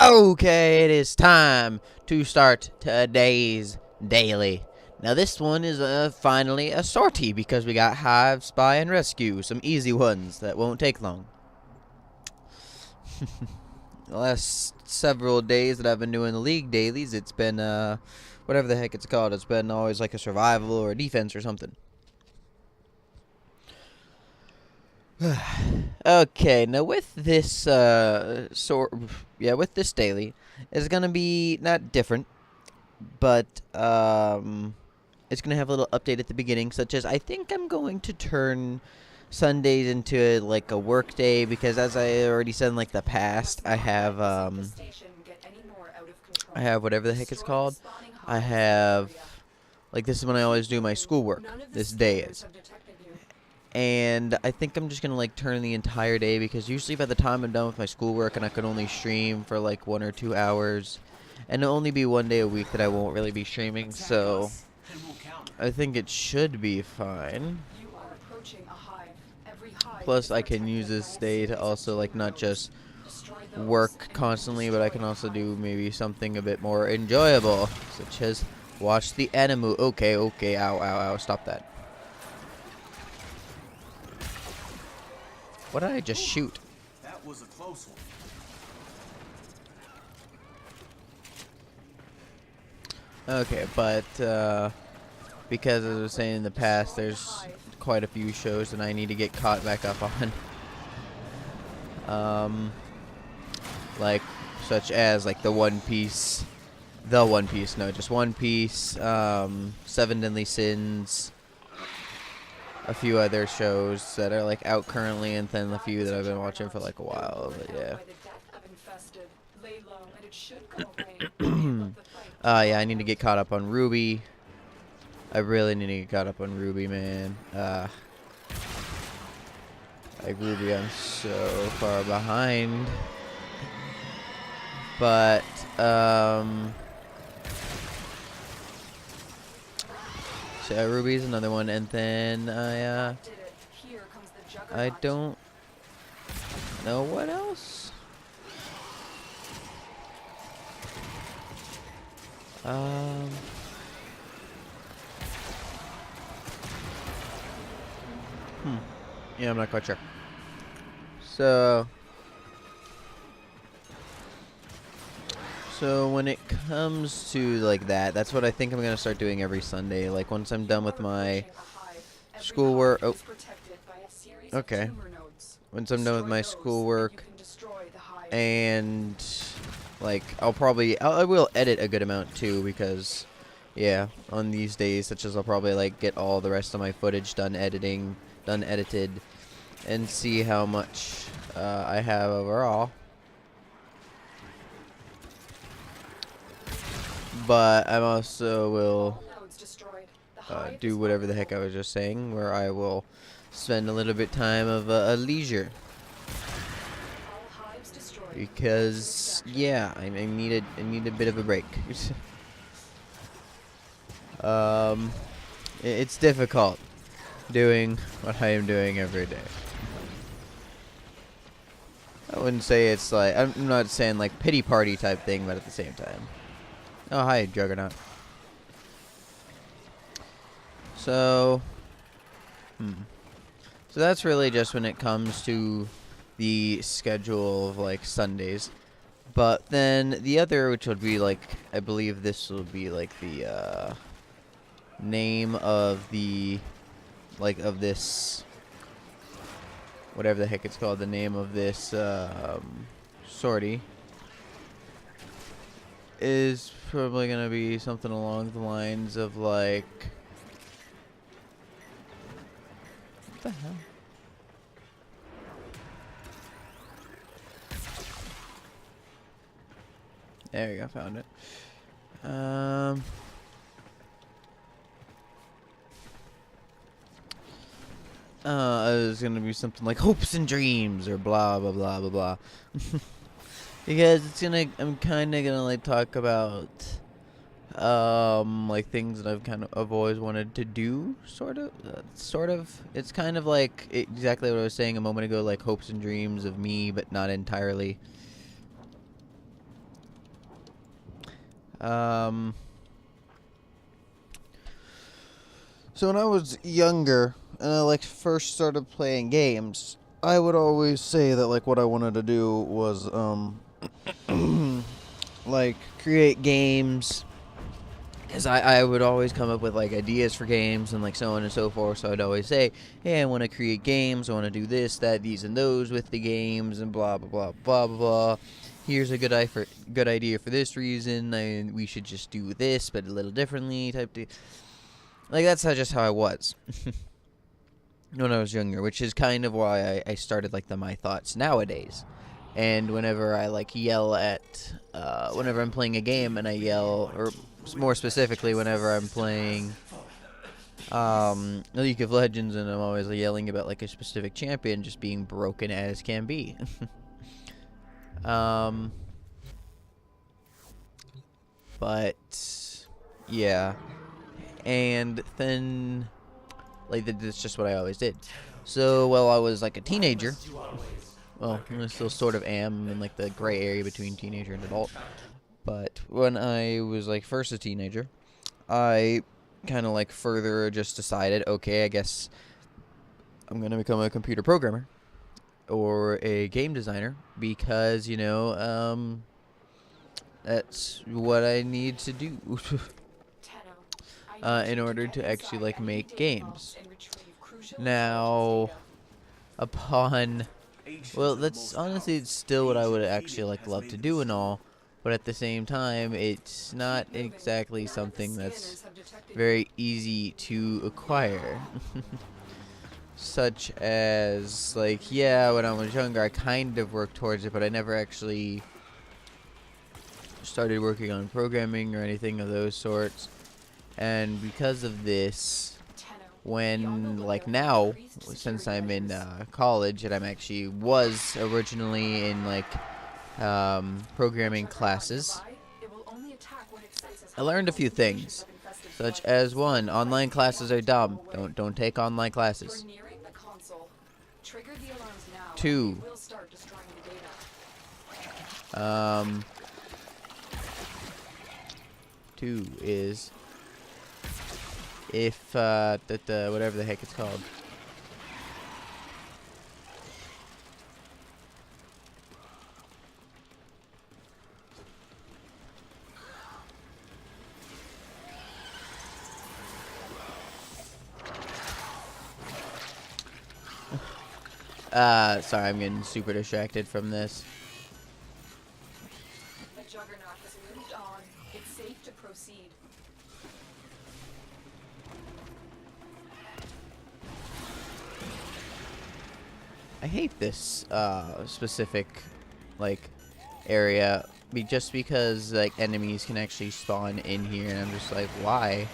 Okay, it is time to start today's daily. Now this one is finally a sortie because we got Hive, Spy, and Rescue. Some easy ones that won't take long. The last several days that I've been doing the league dailies, it's been whatever the heck it's called. It's been always like a survival or a defense or something. Okay, now with this with this daily, it's gonna be not different, but it's gonna have a little update at the beginning, such as I think I'm going to turn Sundays into like a work day because, as I already said in like the past, I have whatever the heck it's called. I have like this is when I always do my schoolwork. This day is. And I think I'm just gonna like turn the entire day because usually by the time I'm done with my schoolwork and I can only stream for like 1 or 2 hours, and it'll only be one day a week that I won't really be streaming, so I think it should be fine. Plus I can use this day to also like not just work constantly, but I can also do maybe something a bit more enjoyable, such as watch the anime. Okay, ow, ow, stop that. What did I just shoot? That was a close one. Okay, but because as I was saying in the past, there's quite a few shows that I need to get caught back up on. Like such as like just One Piece, Seven Deadly Sins, a few other shows that are like out currently, and then a few that I've been watching for like a while. But yeah. Yeah, I need to get caught up on Ruby. I really need to get caught up on Ruby, man. Like Ruby, I'm so far behind. But so Ruby's another one, and then I don't know what else. Yeah, I'm not quite sure. So when it comes to like that's what I think I'm gonna start doing every Sunday. Like once I'm done with my schoolwork. Oh, okay. Once I'm done with my schoolwork, and like I will edit a good amount too because, yeah, on these days, such as I'll probably like get all the rest of my footage done edited, and see how much I have overall. But I also will do whatever the heck I was just saying, where I will spend a little bit time of a leisure. Because yeah, I need a bit of a break. It's difficult doing what I am doing every day. I wouldn't say it's like, I'm not saying like pity party type thing, but at the same time. Oh, hi, Juggernaut. So, so that's really just when it comes to the schedule of like Sundays. But then the other, which would be like, I believe this will be like the name of the, like of this, whatever the heck it's called, the name of this sortie is probably gonna be something along the lines of like, what the hell? There you go, found it. It was gonna be something like hopes and dreams or blah blah blah blah blah. Because I'm kind of gonna like talk about like things that I've always wanted to do, sort of. It's kind of like exactly what I was saying a moment ago, like hopes and dreams of me, but not entirely. Um, so when I was younger and I like first started playing games, I would always say that like what I wanted to do was like create games, because I would always come up with like ideas for games and like so on and so forth. So I'd always say, hey, I want to create games, I want to do this, that, these, and those with the games, and blah blah blah blah blah blah. Here's a good idea for this reason, and we should just do this but a little differently type thing. Like that's just how I was when I was younger, which is kind of why I started like the My Thoughts nowadays. And whenever I like yell at, whenever I'm playing a game and I yell, or more specifically, whenever I'm playing League of Legends and I'm always yelling about like a specific champion just being broken as can be. But yeah, and then like that's just what I always did. So while I was like a teenager, well, I still sort of am in like the gray area between teenager and adult. But when I was like first a teenager, I kind of like further just decided, okay, I guess I'm going to become a computer programmer or a game designer because, you know, that's what I need to do in order to actually like make games. Now, upon, well, that's honestly it's still what I would actually like love to do and all, but at the same time, it's not exactly something that's very easy to acquire. Such as, like, yeah, when I was younger, I kind of worked towards it, but I never actually started working on programming or anything of those sorts. And because of this, when, like, now, since I'm in college, and I'm actually was originally in, like, programming classes, I learned a few things, such as one, online classes are dumb. Don't take online classes. Two, two is if whatever the heck it's called. Sorry, I'm getting super distracted from this. The Juggernaut has moved on. It's safe to proceed. I hate this specific like area just because like enemies can actually spawn in here, and I'm just like, why?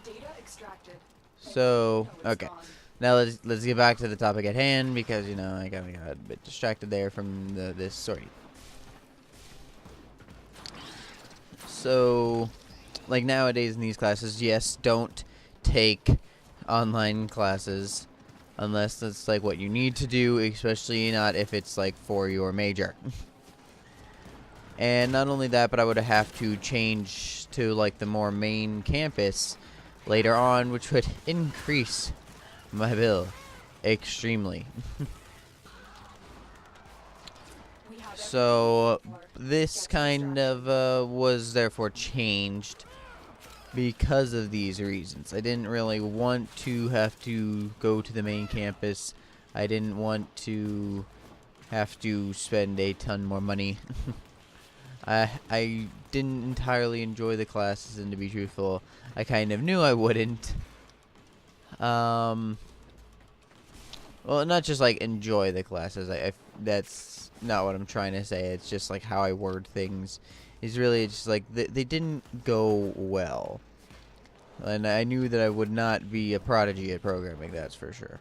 Data extracted. So okay. Now let's get back to the topic at hand because you know I got a bit distracted there from this story. So, like nowadays in these classes, yes, don't take online classes unless that's like what you need to do, especially not if it's like for your major. And not only that, but I would have to change to like the more main campus later on, which would increase my bill extremely. So this kind of was therefore changed because of these reasons. I didn't really want to have to go to the main campus. I didn't want to have to spend a ton more money. I didn't entirely enjoy the classes, and to be truthful, I kind of knew I wouldn't. Well, not just like enjoy the classes. That's not what I'm trying to say. It's just like how I word things is really just like they didn't go well. And I knew that I would not be a prodigy at programming, that's for sure.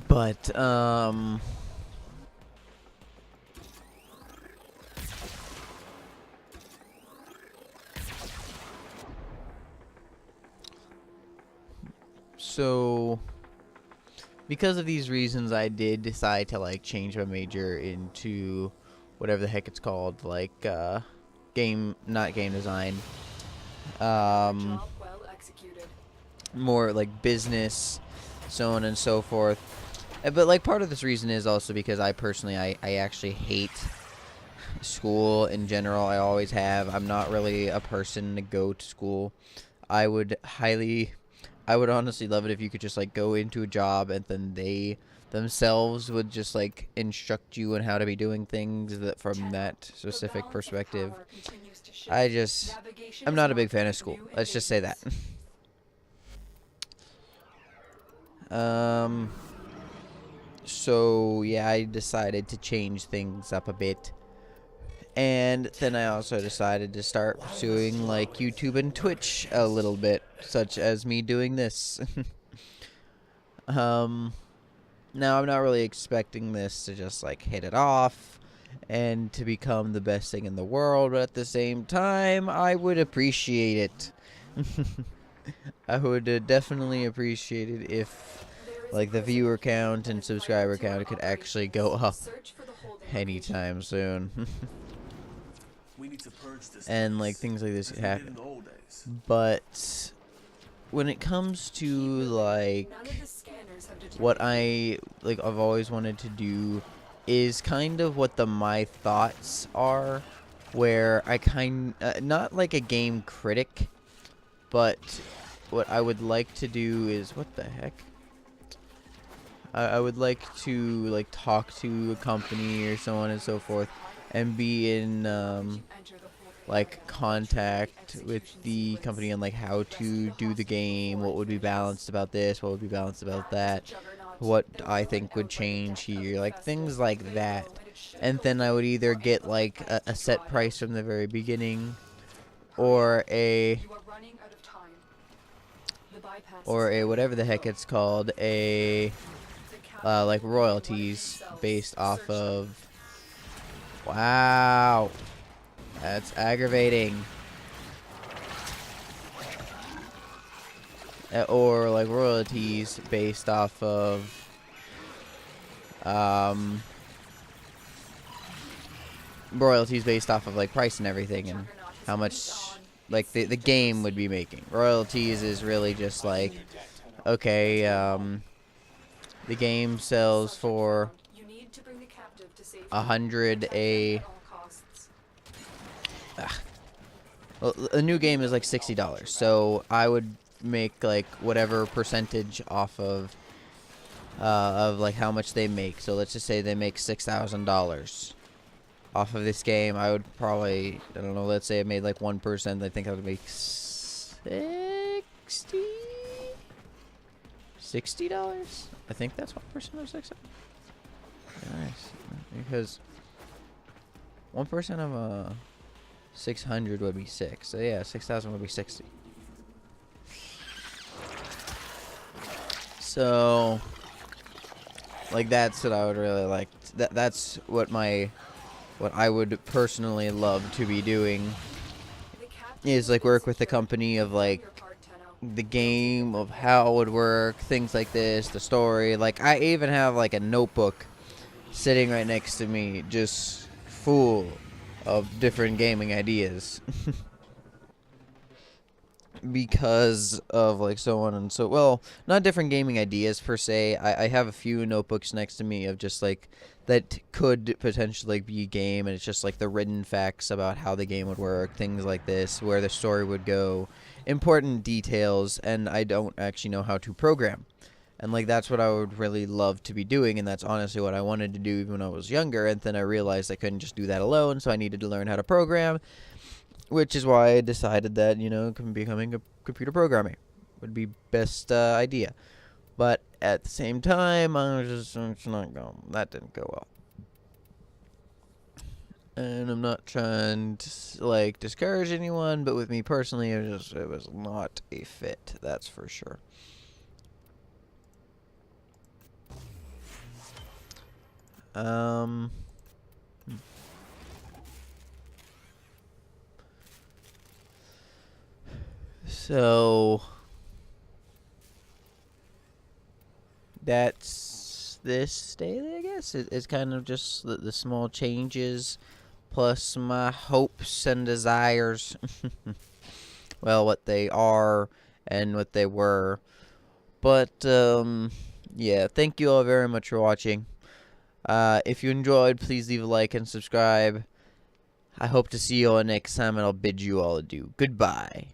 But so because of these reasons, I did decide to like change my major into whatever the heck it's called, like not game design, Job well executed. more like business, so on and so forth. But like part of this reason is also because I personally I actually hate school in general. I always have. I'm not really a person to go to school. I would honestly love it if you could just like go into a job and then they themselves would just like instruct you on how to be doing things that from that specific perspective. I'm not a big fan of school. Let's just say that. So yeah, I decided to change things up a bit. And then I also decided to start pursuing like YouTube and Twitch a little bit, such as me doing this. Now I'm not really expecting this to just like hit it off and to become the best thing in the world, but at the same time, I would appreciate it. I would definitely appreciate it if like the viewer count and subscriber count could actually go up anytime soon. We need to purge this And place, like things like this as could we did happen. in the old days. But when it comes to like None of the scanners have detected what I've always wanted to do is kind of what my thoughts are, where I not like a game critic, but what I would like to do is what the heck. I would like to like talk to a company or so on and so forth, and be in like contact with the company on like how to do the game, what would be balanced about this, what would be balanced about that, what I think would change here, like things like that. And then I would either get like a set price from the very beginning, or a You are running out of time. The bypass or a is whatever the heck it's called, a the captain like royalties based off of. Wow, that's aggravating. Or like royalties based off of like price and everything, and how much like the game would be making. Royalties is really just like, okay, the game sells for You need to bring the captive to safety. 100 a. At all costs. Well, a new game is like $60, so I would make like whatever percentage off of like how much they make. So let's just say they make $6,000 off of this game. I would probably, I don't know, let's say it made like 1%. I think I would make $60. I think that's 1% of 6. Nice, because 1% of 600 would be 6. So yeah, 6,000 would be 60. So like that's what I would really like. That's what I would personally love to be doing, The captain is like work with the secure. company of like Your part, Tenno. the game, of how it would work, things like this, the story. Like I even have like a notebook sitting right next to me just full of different gaming ideas. Because of like so on and so, well, not different gaming ideas per se. I have a few notebooks next to me of just like that could potentially like, be a game, and it's just like the written facts about how the game would work, things like this, where the story would go, important details, and I don't actually know how to program. And like that's what I would really love to be doing, and that's honestly what I wanted to do even when I was younger. And then I realized I couldn't just do that alone, so I needed to learn how to program, which is why I decided that, becoming a computer programmer would be best idea. But at the same time, it's not going. That didn't go well. And I'm not trying to like discourage anyone, but with me personally, it was not a fit. That's for sure. So that's this daily, I guess. It's kind of just the small changes plus my hopes and desires. Well, what they are and what they were. But, yeah, thank you all very much for watching. If you enjoyed, please leave a like and subscribe. I hope to see you all next time, and I'll bid you all adieu. Goodbye.